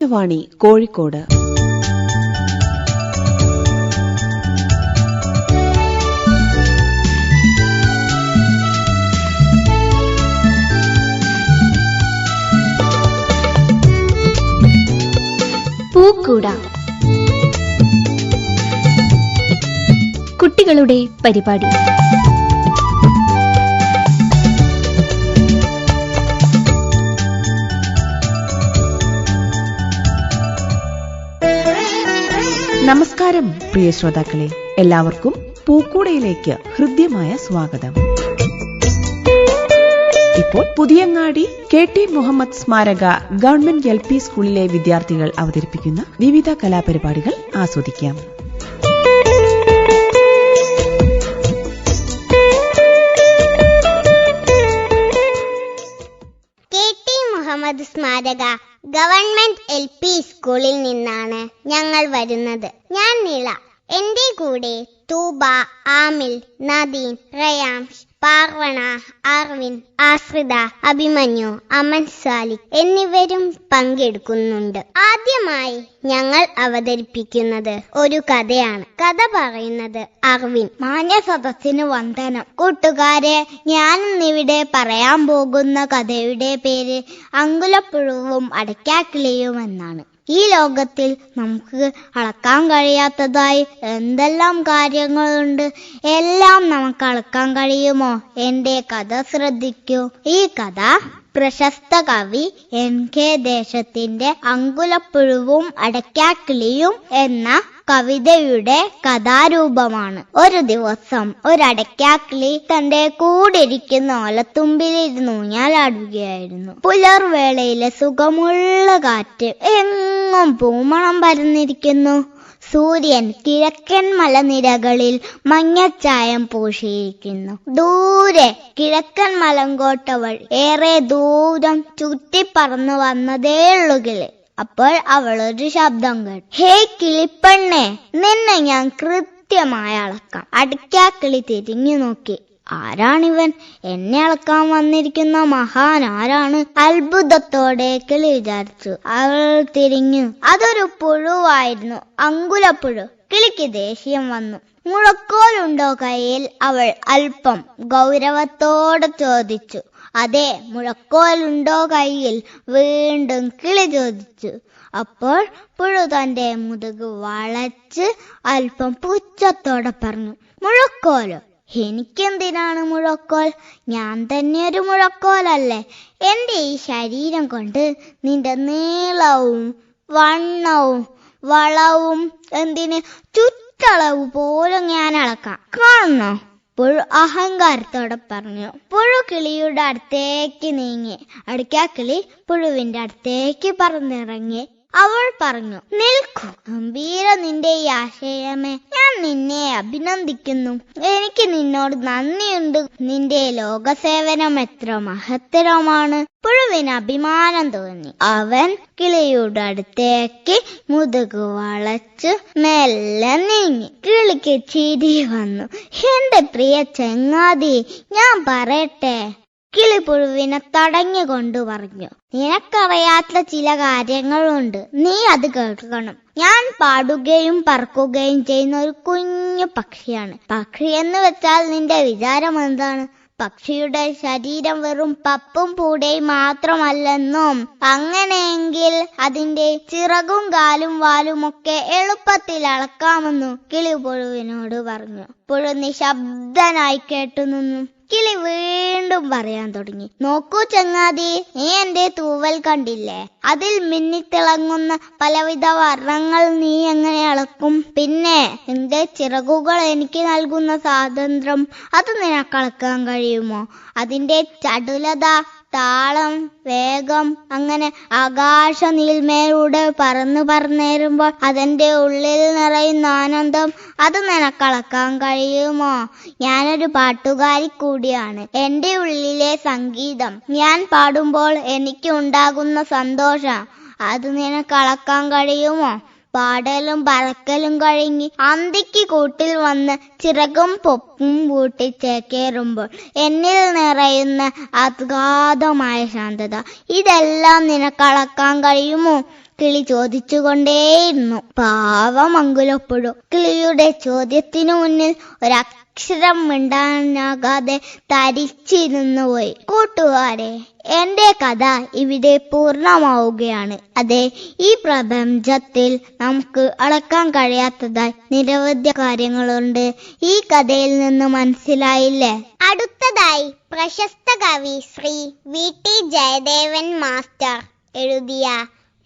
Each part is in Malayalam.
വാണി കോഴിക്കോട്. പൂക്കൂട, കുട്ടികളുടെ പരിപാടി. നമസ്കാരം പ്രിയ ശ്രോതാക്കളെ, എല്ലാവർക്കും പൂക്കൂടയിലേക്ക് ഹൃദ്യമായ സ്വാഗതം. ഇപ്പോൾ പുതിയങ്ങാടി KT മുഹമ്മദ് സ്മാരക ഗവൺമെന്റ് LP സ്കൂളിലെ വിദ്യാർത്ഥികൾ അവതരിപ്പിക്കുന്ന വിവിധ കലാപരിപാടികൾ ആസ്വദിക്കാം. KT മുഹമ്മദ് സ്മാരക ഗവൺമെന്റ് LP സ്കൂളിൽ നിന്നാണ് ഞങ്ങൾ വരുന്നത്. ഞാൻ നീള. എന്റെ കൂടെ തൂബ, ആമിൽ, നദീൻ, റയാംഷ്, പാർവണ, ആർവിൻ, ആശ്രിത, അഭിമന്യു, അമൻ സാലിക് എന്നിവരും പങ്കെടുക്കുന്നുണ്ട്. ആദ്യമായി ഞങ്ങൾ അവതരിപ്പിക്കുന്നത് ഒരു കഥയാണ്. കഥ പറയുന്നത് അർവിൻ. മാന്യ സദസ്സിന് വന്ദനം. കൂട്ടുകാരെ, ഞാനിന്നിവിടെ പറയാൻ പോകുന്ന കഥയുടെ പേര് അങ്കുലപ്പുഴുവും അടയ്ക്കാക്കിളിയും എന്നാണ്. ഈ ലോകത്തിൽ നമുക്ക് അളക്കാൻ കഴിയാത്തതായി എന്തെല്ലാം കാര്യങ്ങളുണ്ട്. എല്ലാം നമുക്ക് അളക്കാൻ കഴിയുമോ? എന്റെ കഥ ശ്രദ്ധിക്കൂ. ഈ കഥ പ്രശസ്ത കവി NK ദേശത്തിന്റെ അങ്കുലപ്പുഴുവും അടയ്ക്കാക്കിളിയും എന്ന കവിതയുടെ കഥാരൂപമാണ്. ഒരു ദിവസം ഒരടയ്ക്കാക്കിളി തന്റെ കൂടിരിക്കുന്ന ഓലത്തുമ്പിലിരുന്ന് ഊഞ്ഞാലാടുകയായിരുന്നു. പുലർവേളയിലെ സുഖമുള്ള കാറ്റ്, എങ്ങും പൂമണം പരന്നിരിക്കുന്നു. സൂര്യൻ കിഴക്കൻ മലനിരകളിൽ മഞ്ഞച്ചായം പൂശിയിരിക്കുന്നു. ദൂരെ കിഴക്കൻ മലങ്കോട്ട വഴി ഏറെ ദൂരം ചുറ്റിപ്പറന്നു വന്നതേയുള്ളു കിളി. അപ്പോൾ അവളൊരു ശബ്ദം കേട്ടു. ഹേ കിളിപ്പെണ്ണേ, നിന്നെ ഞാൻ കൃത്യമായി അളക്കാം. അടയ്ക്കാക്കിളി തിരിഞ്ഞു നോക്കി. ആരാണിവൻ? എന്നെ അളക്കാൻ വന്നിരിക്കുന്ന മഹാൻ ആരാണ്? അത്ഭുതത്തോടെ കിളി വിചാരിച്ചു. അവൾ തിരിഞ്ഞു. അതൊരു പുഴുവായിരുന്നു, അങ്കുലപ്പുഴു. കിളിക്ക് ദേഷ്യം വന്നു. മുഴക്കോലുണ്ടോ കയ്യിൽ? അവൾ അല്പം ഗൗരവത്തോടെ ചോദിച്ചു. അതെ, മുഴക്കോലുണ്ടോ കയ്യിൽ? വീണ്ടും കിളി ചോദിച്ചു. അപ്പോൾ പുഴു തന്റെ മുതുക് വളച്ച് അല്പം പുച്ഛത്തോടെ പറഞ്ഞു, മുഴക്കോലോ? എനിക്കെന്തിനാണ് മുഴക്കോൽ? ഞാൻ തന്നെ ഒരു മുഴക്കോലല്ലേ? എന്റെ ഈ ശരീരം കൊണ്ട് നിന്റെ നീളവും വണ്ണവും വളവും എന്തിന് ചുറ്റളവ് പോലും ഞാൻ അളക്കാം. കാണുന്നോ? പുഴു അഹങ്കാരത്തോടെ പറഞ്ഞു. പുഴു കിളിയുടെ അടുത്തേക്ക് നീങ്ങി. അടയ്ക്കാക്കിളി പുഴുവിന്റെ അടുത്തേക്ക് പറന്നിറങ്ങി. അവൾ പറഞ്ഞു, നിൽക്കൂ ഗംഭീര, നിന്റെ ഈ ആശയമേ, ഞാൻ നിന്നെ അഭിനന്ദിക്കുന്നു. എനിക്ക് നിന്നോട് നന്ദിയുണ്ട്. നിന്റെ ലോകസേവനം എത്ര മഹത്തരമാണ്. പുഴുവിന് അഭിമാനം തോന്നി. അവൻ കിളിയുടെ അടുത്തേക്ക് മുതുകു വളച്ച് മെല്ലെ നീങ്ങി. കിളിക്ക് ചിരി വന്നു. എന്റെ പ്രിയ ചങ്ങാതി, ഞാൻ പറയട്ടെ? കിളി പുഴുവിനെ തടഞ്ഞുകൊണ്ട് പറഞ്ഞു, നിനക്കറിയാത്ത ചില കാര്യങ്ങളുണ്ട്. നീ അത് കേൾക്കണം. ഞാൻ പാടുകയും പറക്കുകയും ചെയ്യുന്ന ഒരു കുഞ്ഞു പക്ഷിയാണ്. പക്ഷി എന്ന് വെച്ചാൽ നിന്റെ വിചാരം എന്താണ്? പക്ഷിയുടെ ശരീരം വെറും പപ്പും പൂടയും മാത്രമല്ലെന്നും, അങ്ങനെയെങ്കിൽ അതിന്റെ ചിറകും കാലും വാലും ഒക്കെ എളുപ്പത്തിൽ അളക്കാമെന്നും കിളി പുഴുവിനോട് പറഞ്ഞു. പുഴു നിശബ്ദനായി കേട്ടു നിന്നു. കിളി വീണ്ടും പറയാൻ തുടങ്ങി, നോക്കൂ ചങ്ങാതി, നീ എന്റെ തൂവൽ കണ്ടില്ലേ? അതിൽ മിന്നിത്തിളങ്ങുന്ന പലവിധ വർണ്ണങ്ങൾ നീ എങ്ങനെ അളക്കും? പിന്നെ എന്റെ ചിറകുകൾ എനിക്ക് നൽകുന്ന സ്വാതന്ത്ര്യം, അത് നിനക്കളക്കാൻ കഴിയുമോ? അതിന്റെ ചടുലത, താളം, വേഗം, അങ്ങനെ ആകാശ നീൽമേലൂടെ പറന്നേറുമ്പോൾ അതിന്റെ ഉള്ളിൽ നിറയുന്ന ആനന്ദം, അത് നിനക്കളക്കാൻ കഴിയുമോ? ഞാനൊരു പാട്ടുകാരി കൂടിയാണ്. എന്റെ ഉള്ളിലെ സംഗീതം, ഞാൻ പാടുമ്പോൾ എനിക്ക് ഉണ്ടാകുന്ന സന്തോഷം, അത് നിനക്കളക്കാൻ കഴിയുമോ? പാടലും പറക്കലും കഴിഞ്ഞ് അന്തിക്ക് കൂട്ടിൽ വന്ന് ചിറകും പൊപ്പും കൂട്ടി ചേക്കേറുമ്പോൾ എന്നിൽ നിറയുന്ന അഗാധമായ ശാന്തത, ഇതെല്ലാം നിനക്കളക്കാൻ കഴിയുമോ? കിളി ചോദിച്ചുകൊണ്ടേയിരുന്നു. പാവം അങ്കുലപ്പുഴു കിളിയുടെ ചോദ്യത്തിനു മുന്നിൽ ഒരക്ഷരം മിണ്ടാനാകാതെ തരിച്ചിരുന്നു പോയി. കൂട്ടുകാരെ, എന്റെ കഥ ഇവിടെ പൂർണ്ണമാവുകയാണ്. അതെ, ഈ പ്രപഞ്ചത്തിൽ നമുക്ക് അളക്കാൻ കഴിയാത്തതായി നിരവധി കാര്യങ്ങളുണ്ട്. ഈ കഥയിൽ നിന്ന് മനസ്സിലായില്ലേ? അടുത്തതായി പ്രശസ്ത കവി ശ്രീ VT ജയദേവൻ മാസ്റ്റർ എഴുതിയ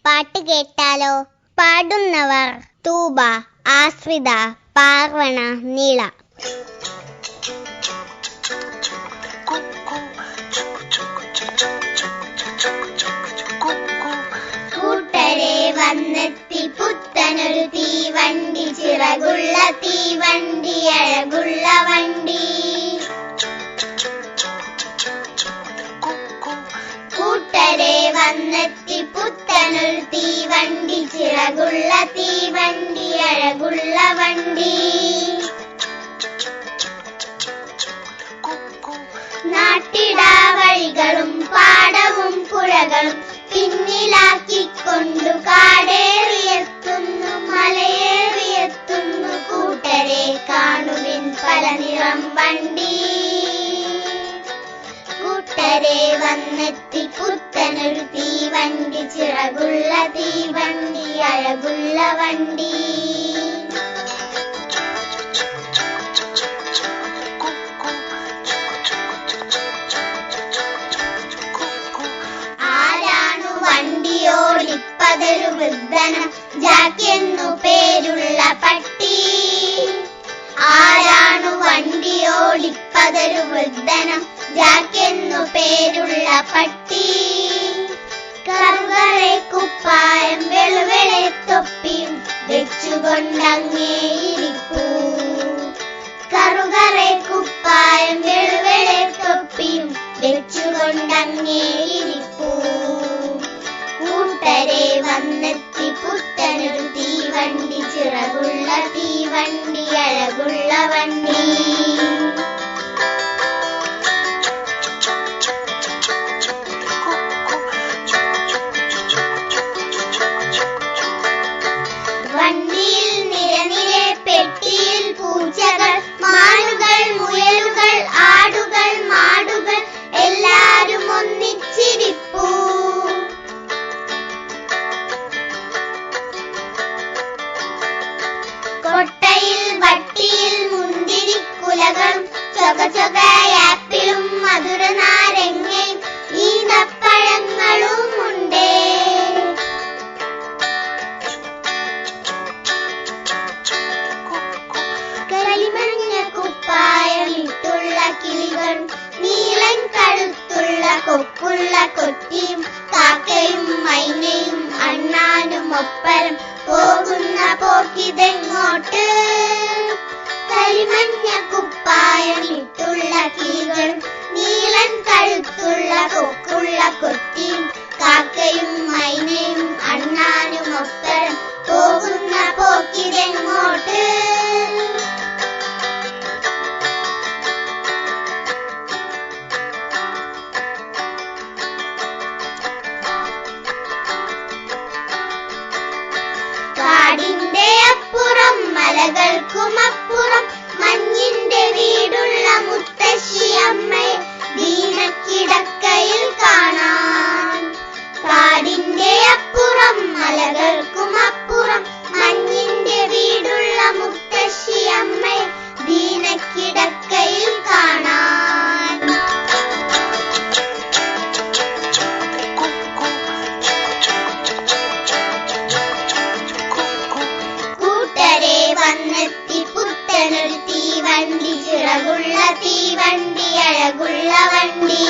പാട്ട് കേട്ടാലോ? പാടുന്നവർ തൂബ, ആശ്രിത, പാർവണ, നീള. കൂട്ടരെ വന്നെത്തി പുത്തനൊരു തീവണ്ടി, ചിറകുള്ള തീവണ്ടി, അഴകുള്ള വണ്ടി. കൂട്ടരെ വന്നെത്തി പുത്തനൊരു തീവണ്ടി, ചിറകുള്ള തീവണ്ടി, അഴകുള്ള വണ്ടി. നാട്ടിടാവഴികളും പാടവും പുഴകളും പിന്നിലാക്കിക്കൊണ്ടു കാടേറിയെത്തുന്നു, മലയേറിയെത്തുന്നു. കൂട്ടരെ കാണുവിൻ പല നിറം വണ്ടി. കൂട്ടരെ വന്നെത്തി പുത്തനൊരു തീവണ്ടി, ചിറകുള്ള തീവണ്ടി, അഴകുള്ള വണ്ടി. വണ്ടിയോടിപ്പതൊരു വൃദ്ധനം, ജാക്കെന്നു പേരുള്ള പട്ടി. ആരാണു വണ്ടിയോടിപ്പതൊരു വൃദ്ധനം, ജാക്കെന്നു പേരുള്ള പട്ടി. കറുകറെ കുപ്പായം വെളുവെളെ തൊപ്പിയും വെച്ചുകൊണ്ടങ്ങേയിരിപ്പൂ. കറുകറെ കുപ്പായം വെളുവെളെ തൊപ്പിയും വെച്ചുകൊണ്ടങ്ങേയിരിപ്പൂ. കൂട്ടരെ വന്നെത്തി പുത്തനൊരു തീവണ്ടി, ചിറകുള്ള തീവണ്ടി, അഴകുള്ള വണ്ടി. വണ്ടിയിൽ നിരനിരെ പെട്ടിയിൽ പൂച്ചകൾ, മാനുകൾ, മുയലുകൾ, ആടുകൾ, മാടുകൾ, എല്ലാരും ഒന്നിച്ചിരിപ്പൂ. കൊട്ടയിൽ വട്ടിയിൽ മുന്തിരിക്കുലകളും, ചൊകചൊകയാപ്പിളും മധുര നാരങ്ങയും ഈന്തപ്പഴങ്ങളും ഉണ്ടേ. കരിമഞ്ഞ കുപ്പായമിട്ടുള്ള കിളികളും, നീളൻ കഴുത്തുള്ള കൊക്കുള്ള കൊട്ടിയും, കാക്കയും മൈനയും അണ്ണാനും ഒപ്പരം പോകുന്ന പോക്കിതെങ്ങോട്ട്. കരിമഞ്ഞ കുപ്പായമിട്ടുള്ള കിളികളും, നീളൻ കഴുത്തുള്ള കൊക്കുള്ള കൊട്ടിയും, കാക്കയും മൈനയും അണ്ണാനും ഒപ്പരം പോകുന്ന പോക്കിതെങ്ങോട്ട്. കാടിന്റെ അപ്പുറം മലകൾക്കുമപ്പുറം മഞ്ഞിന്റെ വീടുള്ള മുത്തശ്ശിയമ്മയെ ദീനക്കിടക്കയിൽ കാണാൻ. കാടിന്റെ അപ്പുറം മലകൾക്കുമപ്പുറം മഞ്ഞിന്റെ വീടുള്ള മുത്തശ്ശിയമ്മയെ ദീനക്കിടക്കയിൽ കാണാൻ. കൂട്ടരെ വന്നെത്തി പുത്തനൊരു തീവണ്ടി, ചിറകുള്ള തീവണ്ടി, അഴകുള്ള വണ്ടി.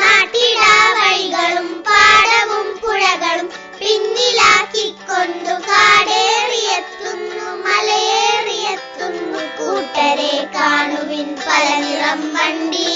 നാട്ടിടാവഴികളും പാടവും പുഴകളും പിന്നിലാക്കിക്കൊണ്ടു കാടേറിയെത്തുന്നു, മലയേറിയെത്തുന്നു. കൂട്ടരെ കാണുവിൻ പല നിറം വണ്ടി.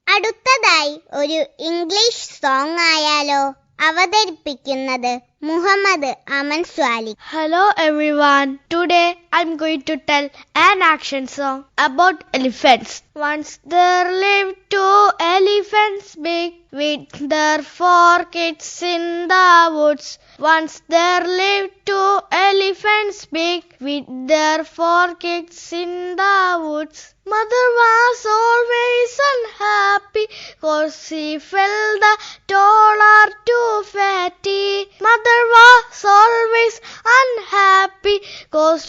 അടുത്തതായി ഒരു ഇംഗ്ലീഷ് സോങ് ആയാലോ? അവതരിപ്പിക്കുന്നത് Muhammad Aman Swali. Hello everyone. Today I'm going to tell an action song about elephants. Once there lived two elephants big with their 4 kids in the woods. Once there lived two elephants big with their 4 kids in the woods. Mother was always unhappy 'cause she felt the toll are too fatty. Mother was always unhappy 'cause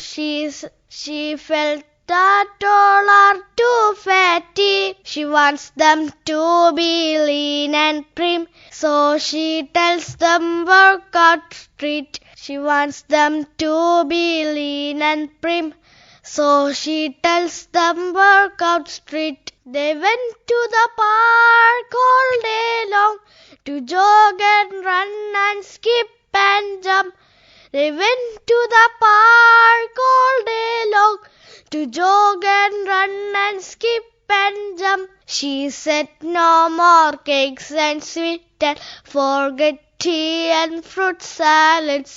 she felt the toll are too fatty. She wants them to be lean and prim, so she tells them work out street. She wants them to be lean and prim, so she tells them work out street. They went to the park all day long to jog and run and skip and jump. They went to the park all day long to jog and run and skip and jump. She said no more cakes and sweet and forget tea and fruit salads.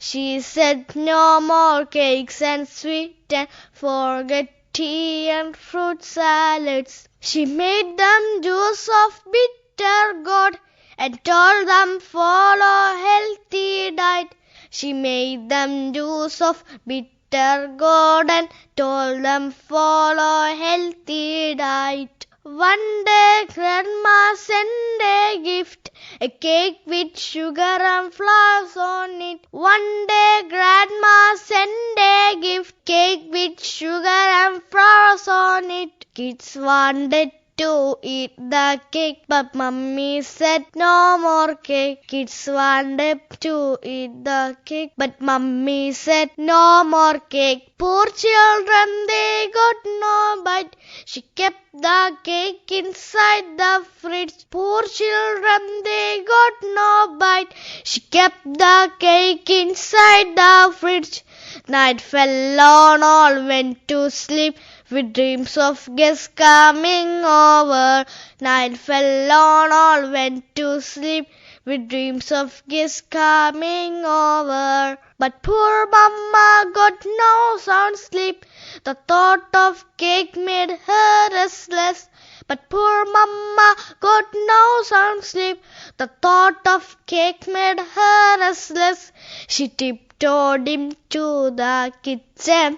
She said no more cakes and sweet and forget tea and fruit salads. She made them juice of bitter gourd and told them follow healthy diet. She made them juice of bitter gourd and told them follow healthy diet. One day Grandma sent a gift, a cake with sugar and flowers on it. One day Grandma sent a gift, cake with sugar and flowers on it. Kids wanted to eat the cake, but Mummy said no more cake. Kids wanted to eat the cake, but Mummy said no more cake. Poor children, they got no bite. She kept the cake inside the fridge. Poor children, they got no bite. She kept the cake inside the fridge. Night fell on, all went to sleep with dreams of guests coming over. Night fell on, all went to sleep with dreams of guests coming over. But poor Mama got no sound sleep. The thought of cake made her restless. But poor Mama got no sound sleep. The thought of cake made her restless. She tiptoed into the kitchen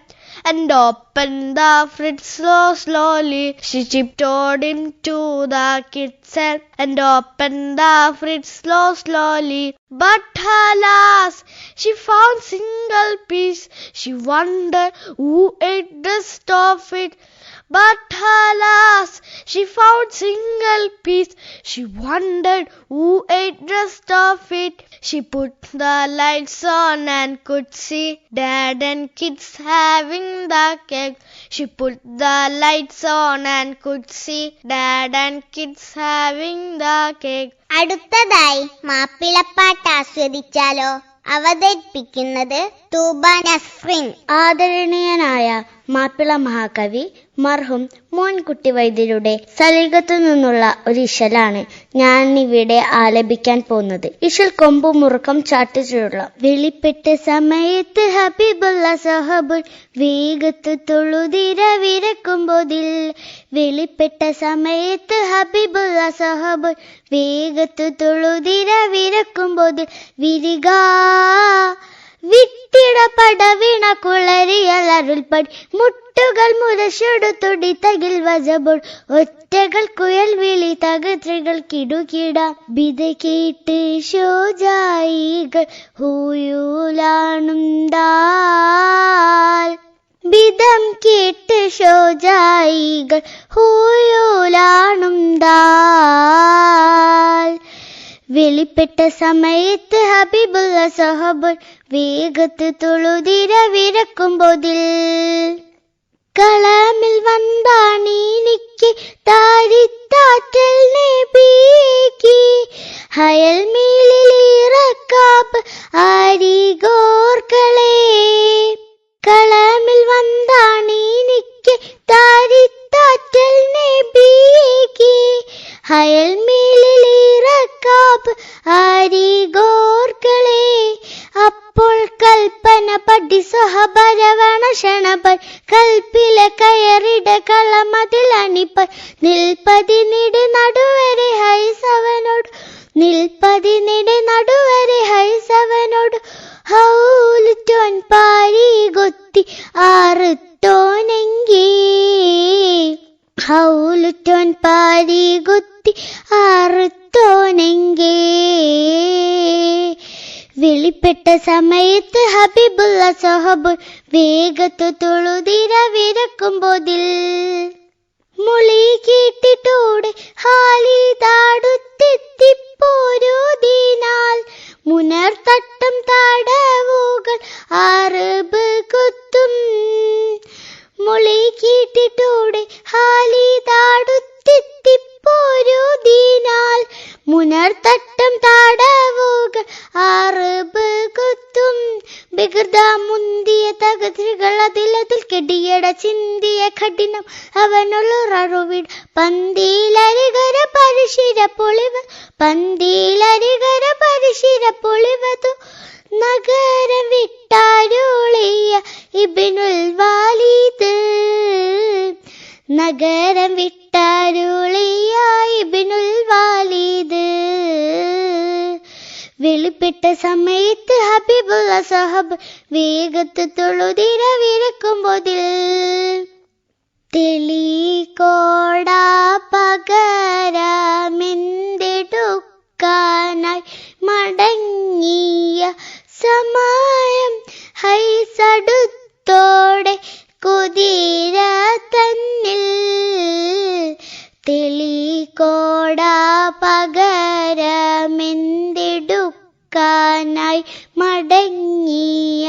and opened the fridge slowly. She tiptoed into the kitchen and opened the fridge slowly. But alas, she found single piece. She wondered who ate the rest of it. But alas, she found single piece. She wondered who ate the rest of it. She put the lights on and could see Dad and kids having the cake. She put the lights on and could see Dad and kids having the cake. അടുത്തതായി മാപ്പിളപ്പാട്ട് ആസ്വദിച്ചാലോ? അവതരിപ്പിക്കുന്നത് തൂബ നസ്രിൻ. ആദരണീയനായ മാപ്പിള മഹാകവി മർഹൂം മോൻകുട്ടി വൈദ്യരുടെ സലീകത്തു നിന്നുള്ള ഒരു ഇശലാണ് ഞാൻ ഇവിടെ ആലപിക്കാൻ പോകുന്നത്. ഇശൽ കൊമ്പു മുറുക്കം ചാട്ടിച്ചുള്ള വെളിപ്പെട്ട സമയത്ത് ഹബീബുള്ള സഹബുൽ വേഗത്ത് തൊഴുതിര വിരക്കുമ്പോതിൽ. വെളിപ്പെട്ട സമയത്ത് ഹബീബുള്ള സഹബുൽ വേഗത്ത് തൊഴുതിര വിരക്കുമ്പോതിൽ. വിരിക വിട്ടിട പടവിണ കുളരിയലരുൾപ്പടി മുട്ടുകൾ മുരശെടുത്തൊടി തകിൽ വജബോൾ. ഒറ്റകൾ കുയൽ വിളി തകത്രികൾ കിടുകിട ബിത കേട്ട് ശോജായികൾ ഹൂയൂലാണുണ്ടാൽ. ബിതം കേട്ട് ശോജായികൾ ഹൂയൂലാണുണ്ടാൽ. വെളിപ്പെട്ട സമയത്ത് ഹബീബുള്ള സഹബുൽ വേഗത്ത് തൊഴുതിര വിരക്കുമ്പോതിൽ. കളമിൽ വന്താണിനിക്ക് താരിത്താറ്റൽ നബിക്ക് ഹയൽ മേലിറക്കാപ്പ് ആരിഗോർക്കളെ. കളമിൽ വന്താണിനിക്ക് താരിത്താറ്റൽ നബിക്ക് ഹയൽ മേലിറക്കാപ്പ് ആരിഗോർക്കളെ. അണിപ്പർ നിൽപ്പതിനിടെ നടുവരെ ഹൈസവനോട് നിൽപ്പതിനിടെ നടുവരെ ഹൈസവനോട് ഹൗലുറ്റോൻ പാരി കൊത്തി ആറുത്തോനെങ്കി ഹൗലുറ്റോൻ പാരി കൊത്തി ആറുത്തോനെങ്കി വെളിപ്പെട്ട സമയത്ത് ഹബീബുള്ള സഹബ് വേഗത്തു തൊഴുതിര വിരക്കുമ്പോതിൽ മുളി കേട്ടിട്ടോടെ ഹാലിതാടുത്തെത്തിപ്പോരുതിനാൽ മുനർത്തട്ടം താടവുകൾ അറബ് കൊത്തും മുളി കേട്ടിട്ടോടെ ഹാലിതാടുത്തെത്തിപ്പോരുതിനാൽ മുനർത്തട്ടം താടവുകൾ അറബ് കൊത്തും വികൃത മുന്തിയ തകതികൾ അതിലതിൽ കെടിയട ചിന്തിയ കഠിനം അവനുള്ളറുവിട് പന്തിയിലരികര പരിശിര പൊളിവതു നഗരം വിട്ടാരുളിയ ഇബ്നുൽ വാലിദ് നഗരം വിട്ടാരുളിയ ഇബ്നുൽ വാലിദ് വെളിപ്പെട്ട സമയത്ത് ഹബീബുള്ള സഹബ് വേഗത്ത് തൊഴുതിര വിരക്കുമ്പോതിൽ തെളികോടാ പകരമെന്തെടുക്കാനായി മടങ്ങിയ സമയം ഹൈസടുത്തോടെ കുതിര തന്നിൽ തെളികോടാ പകരമെന്തെടുക്കാനായി മടങ്ങിയ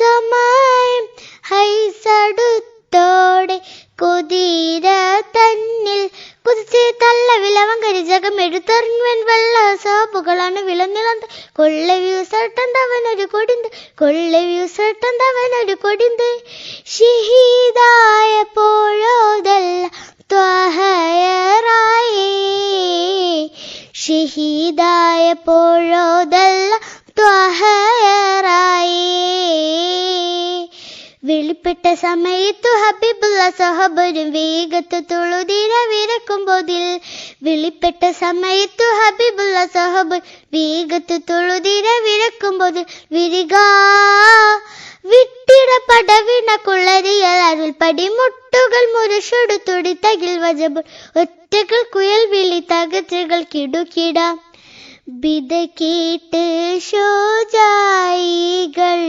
സമയം ഹൈസടുത്തോടെ കുതിര തന്നിൽ കുതിച്ച് തള്ള വിലവൻ കരിജകം എടുത്തെറിഞ്ഞുവൻ വെള്ള സോപ്പുകളാണ് വിളനിളന്ത് കൊള്ളവ്യൂസട്ടന്തവനൊരു കൊടിന്ത് ഷഹീദായപ്പോഴോതല്ല ത്വഹയറായേ വെളിപ്പെട്ട സമയത്തു ഹബീബുള്ള സഹബരും വേഗത്ത് തൊഴുതിര വിരക്കുമ്പോതിൽ വെളിപ്പെട്ട സമയത്തു ഹബീബുള്ള സഹബർ വേഗത്ത് തൊഴുതിര വിരക്കുമ്പോതിൽ വിരിക വിട്ടിട പടവിണ കുളരിയൽ അരുൾ പടിമുട്ടുകൾ മുരശൊടു തുടി തകിൽ വജബുൾ ഒറ്റകൾ കുയൽ വിളി തകച്ചുകൾ കിടുകിടാം ബിദ കേട്ട് ഷോജായികൾ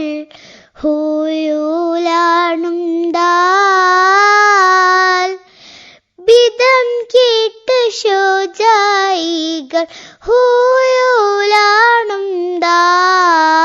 ഹൂയൂലാണുണ്ടാൽ ബിദം കേട്ട് ഷോജായികൾ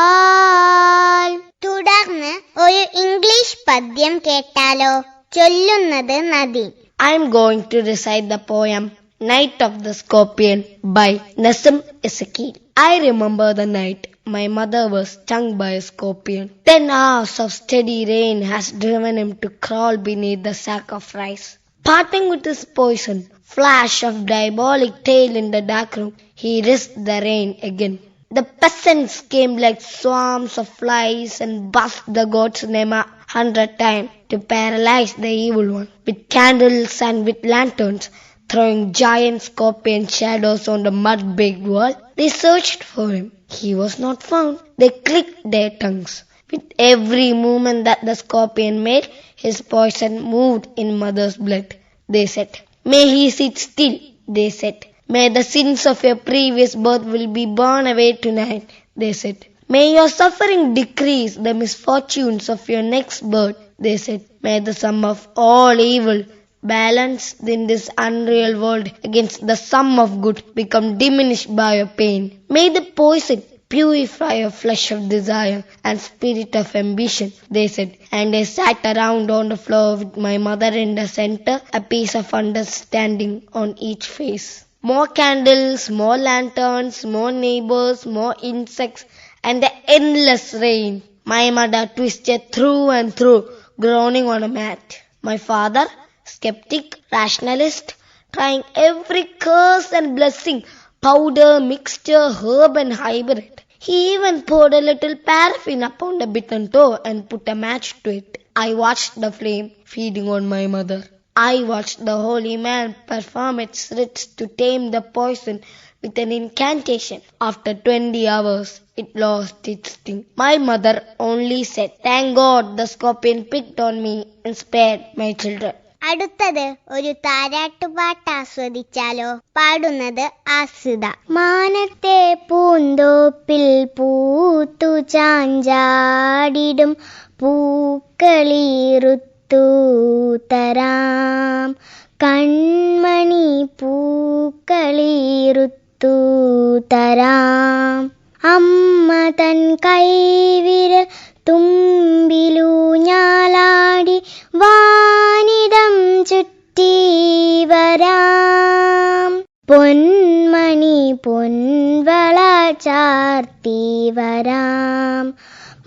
ഹൂയൂലാണുണ്ടാൽ. തുടർന്ന് ഒരു ഇംഗ്ലീഷ് പദ്യം കേട്ടാലോ? ചൊല്ലുന്നത് നദി. I am going to recite the poem Night of the Scorpion by Nasim Ezekiel. I remember the night my mother was stung by a scorpion. 10 hours of steady rain has driven him to crawl beneath the sack of rice. Parting with his poison, flash of diabolic tail in the dark room, he risked the rain again. The peasants came like swarms of flies and buzzed the god's name 100 times to paralyze the evil one. With candles and with lanterns, throwing giant scorpion shadows on the mud-baked wall, they searched for him. He was not found. They clicked their tongues. With every movement that the scorpion made, his poison moved in mother's blood. They said, "May he sit still," they said. "May the sins of your previous birth will be borne away tonight," they said. "May your suffering decrease the misfortunes of your next birth," they said. "May the sum of all evil balanced in this unreal world against the sum of good become diminished by your pain. May the poison purify your flesh of desire and spirit of ambition," they said. And I sat around on the floor with my mother in the center, a piece of understanding on each face. More candles, more lanterns, more neighbors, more insects, and the endless rain. My mother twisted through and through, groaning on a mat. My father, skeptic, rationalist, trying every curse and blessing, powder, mixture, herb and hybrid. He even poured a little paraffin upon the bitten toe and put a match to it. I watched the flame feeding on my mother. I watched the holy man perform its rites to tame the poison with an incantation. After 20 hours, it lost its sting. My mother only said, "Thank God the scorpion picked on me and spared my children." അടുത്തത് ഒരു താരാട്ടുപാട്ട് ആസ്വദിച്ചാലോ? പാടുന്നത് ആസിത. മാനത്തെ പൂന്തോപ്പിൽ പൂത്തു ചാഞ്ചാടിടും പൂക്കളീറുത്തു തരാം, കൺമണി പൂക്കളീറുത്തു തരാം. അമ്മ തൻ കൈവിരൽ തുമ്പിലൂഞ്ഞാലാടി വാനിടം ചുറ്റി വരാം, പൊന്മണി പൊൻവള ചാർത്തി വരാം.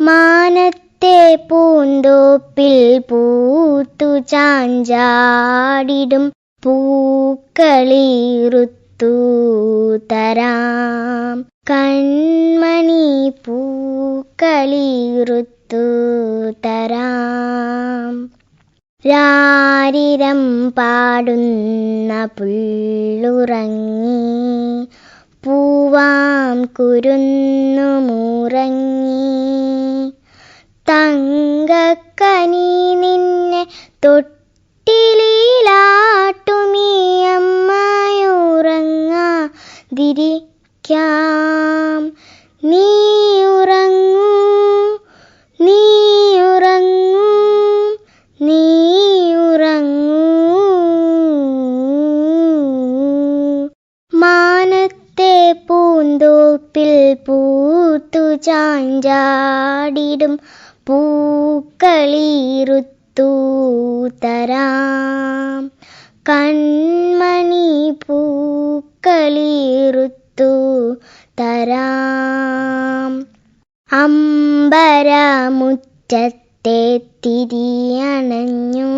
മാനത്തെ പൂന്തോപ്പിൽ പൂത്തു ചാഞ്ചാടിടും പൂക്കളീറുത്തു തരാം, കൺമണി പൂക്കളീറുത്തു തരാം. രാരിരം പാടുന്ന പുള്ളുറങ്ങി, പൂവാം കുരുന്നുമുറങ്ങി. തങ്കക്കനി നിന്നെ തൊട്ടിലാട്ടുമീ അമ്മയുറങ്ങാതിരിക്കാം. നീ ഉറങ്ങൂ, നീ ഉറങ്ങൂ, നീ ഉറങ്ങൂ. മാനത്തെ പൂന്തോപ്പിൽ പൂത്തു ചാഞ്ചാടിടും പൂക്കളീറുത്തു തരാം, കൺമണി പൂക്കളീറുത്തു തരാം. അമ്പരമുറ്റത്തെ തിരിയണഞ്ഞു,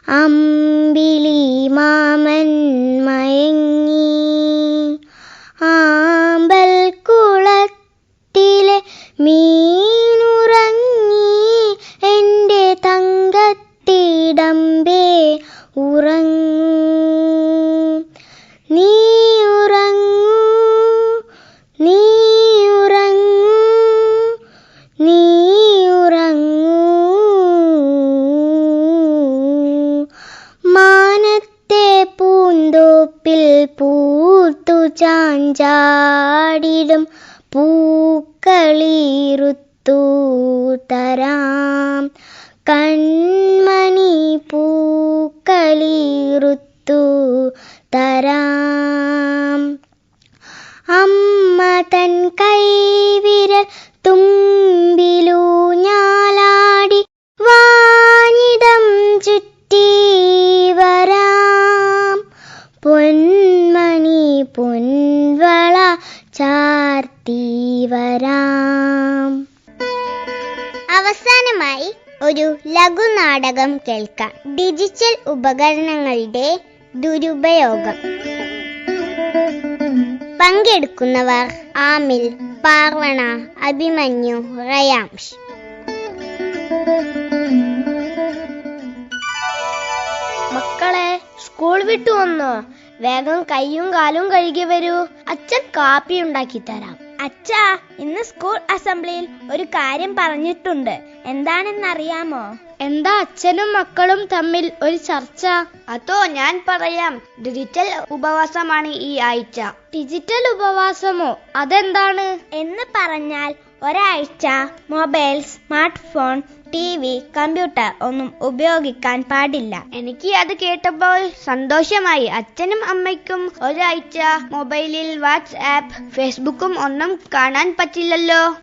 അമ്പിളി മാമൻ മയങ്ങി. ആമ്പൽ കുളത്തിലെ മീനുറങ്ങി, എൻ്റെ തങ്കത്തിടമ്പേ ഉറങ്ങൂ. നീ ഉറങ്ങൂ, നീ ഉറങ്ങൂ, നീ ഉറങ്ങൂ. മാനത്തെ പൂന്തോപ്പിൽ പൂത്തു ചാഞ്ചാടിടും പൂക്കളീറുത്തു തരാം, കൺമണി പൂക്കളീറുത്തു തരാം. അമ്മ തൻ കൈവിരൽ തുമ്പിലൂഞ്ഞാലാടി വാനിടം ചുറ്റി വരാം, പൊന്മണി പൊൻവള ചാർത്തി വരാം. അവസാനമായി ഒരു ലഘുനാടകം കേൾക്കാം. ഡിജിറ്റൽ ഉപകരണങ്ങളുടെ ദുരുപയോഗം. പങ്കെടുക്കുന്നവർ ആമിൽ, പാർവണ, അഭിമന്യു, റയാംഷ്. മക്കളെ, സ്കൂൾ വിട്ടു വന്നോ? വേഗം കൈയും കാലും കഴുകി വരൂ. അച്ഛൻ കാപ്പി ഉണ്ടാക്കി തരാം. അച്ഛാ, ഇന്ന് സ്കൂൾ അസംബ്ലിയിൽ ഒരു കാര്യം പറഞ്ഞിട്ടുണ്ട്. എന്താണെന്നറിയാമോ? എന്താ അച്ഛനും മക്കളും തമ്മിൽ ഒരു ചർച്ച? അതോ ഞാൻ പറയാം. ഡിജിറ്റൽ ഉപവാസമാണ് ഈ ആഴ്ച. ഡിജിറ്റൽ ഉപവാസമോ? അതെന്താണ്? എന്ന് പറഞ്ഞാൽ ഒരാഴ്ച mobile, smart phone, TV, computer ഒന്നും ഉപയോഗിക്കാൻ പാടില്ല. എനിക്ക് അത് കേട്ടപ്പോൾ സന്തോഷമായി. അച്ഛനും അമ്മയ്ക്കും ഒരാഴ്ച മൊബൈലിൽ വാട്സ്ആപ്പ്, ഫേസ്ബുക്കും ഒന്നും കാണാൻ പറ്റില്ലല്ലോ.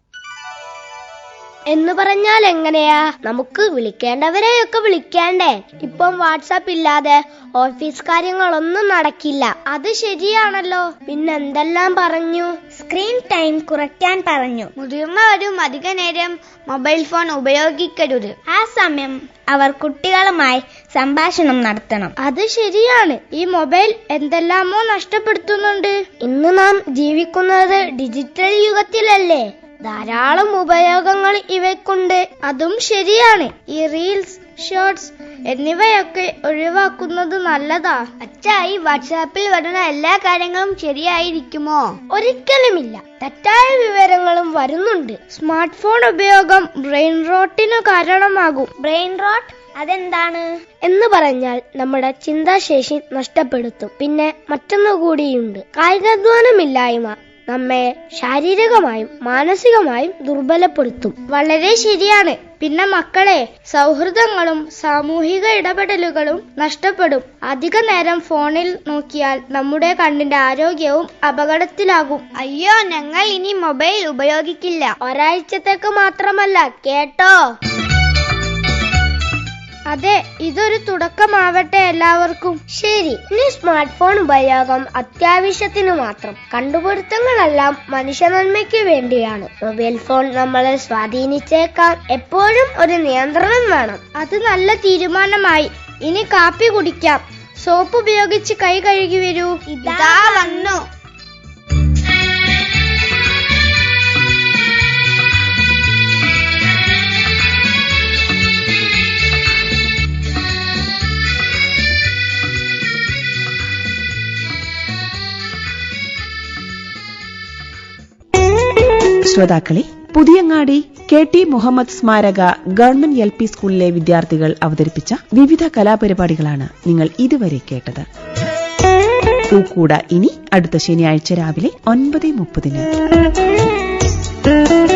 എന്ന് പറഞ്ഞാൽ എങ്ങനെയാ? നമുക്ക് വിളിക്കേണ്ടവരെയൊക്കെ വിളിക്കണ്ടേ? ഇപ്പം വാട്സാപ്പ് ഇല്ലാതെ ഓഫീസ് കാര്യങ്ങളൊന്നും നടക്കില്ല. അത് ശരിയാണല്ലോ. പിന്നെന്തെല്ലാം പറഞ്ഞു? സ്ക്രീൻ ടൈം കുറയ്ക്കാൻ പറഞ്ഞു. മുതിർന്നവരും അധിക നേരം മൊബൈൽ ഫോൺ ഉപയോഗിക്കരുത്. ആ സമയം അവർ കുട്ടികളുമായി സംഭാഷണം നടത്തണം. അത് ശരിയാണ്. ഈ മൊബൈൽ എന്തെല്ലാമോ നഷ്ടപ്പെടുത്തുന്നുണ്ട്. ഇന്ന് നാം ജീവിക്കുന്നത് ഡിജിറ്റൽ യുഗത്തിലല്ലേ? ധാരാളം ഉപയോഗങ്ങൾ ഇവയ്ക്കുണ്ട്. അതും ശരിയാണ്. ഈ റീൽസ്, ഷോർട്സ് എന്നിവയൊക്കെ ഒഴിവാക്കുന്നത് നല്ലതാ. അച്ഛാ, ഈ വാട്സാപ്പിൽ വരുന്ന എല്ലാ കാര്യങ്ങളും ശരിയായിരിക്കുമോ? ഒരിക്കലുമില്ല. തെറ്റായ വിവരങ്ങളും വരുന്നുണ്ട്. സ്മാർട്ട് ഫോൺ ഉപയോഗം ബ്രെയിൻ റോട്ടിന് കാരണമാകും. ബ്രെയിൻ റോട്ട് അതെന്താണ്? എന്ന് പറഞ്ഞാൽ നമ്മുടെ ചിന്താശേഷി നഷ്ടപ്പെടുത്തും. പിന്നെ മറ്റൊന്നുകൂടിയുണ്ട്, കായികാധ്വാനമില്ലായ്മ നമ്മെ ശാരീരികമായും മാനസികമായും ദുർബലപ്പെടുത്തും. വളരെ ശരിയാണ്. പിന്നെ മക്കളെ, സൗഹൃദങ്ങളും സാമൂഹിക ഇടപെടലുകളും നഷ്ടപ്പെടും. അധിക നേരം ഫോണിൽ നോക്കിയാൽ നമ്മുടെ കണ്ണിന്റെ ആരോഗ്യവും അപകടത്തിലാകും. അയ്യോ, ഞങ്ങൾ ഇനി മൊബൈൽ ഉപയോഗിക്കില്ല. ഒരാഴ്ചത്തേക്ക് മാത്രമല്ല, കേട്ടോ? അതെ, ഇതൊരു തുടക്കമാവട്ടെ എല്ലാവർക്കും. ശരി, ഇനി സ്മാർട്ട് ഫോൺ ഉപയോഗം അത്യാവശ്യത്തിനു മാത്രം. കണ്ടുപിടുത്തങ്ങളെല്ലാം മനുഷ്യ നന്മയ്ക്ക് വേണ്ടിയാണ്. മൊബൈൽ ഫോൺ നമ്മളെ സ്വാധീനിച്ചേക്കാം. എപ്പോഴും ഒരു നിയന്ത്രണം വേണം. അത് നല്ല തീരുമാനമായി. ഇനി കാപ്പി കുടിക്കാം. സോപ്പ് ഉപയോഗിച്ച് കൈ കഴുകി വരൂ. ഇതാ വന്നു. ശ്രോതാക്കളെ, പുതിയങ്ങാടി KT മുഹമ്മദ് സ്മാരക ഗവൺമെന്റ് LP സ്കൂളിലെ വിദ്യാർത്ഥികൾ അവതരിപ്പിച്ച വിവിധ കലാപരിപാടികളാണ് നിങ്ങൾ ഇതുവരെ കേട്ടത്. പൂക്കൂട ഇനി അടുത്ത ശനിയാഴ്ച രാവിലെ 9:30.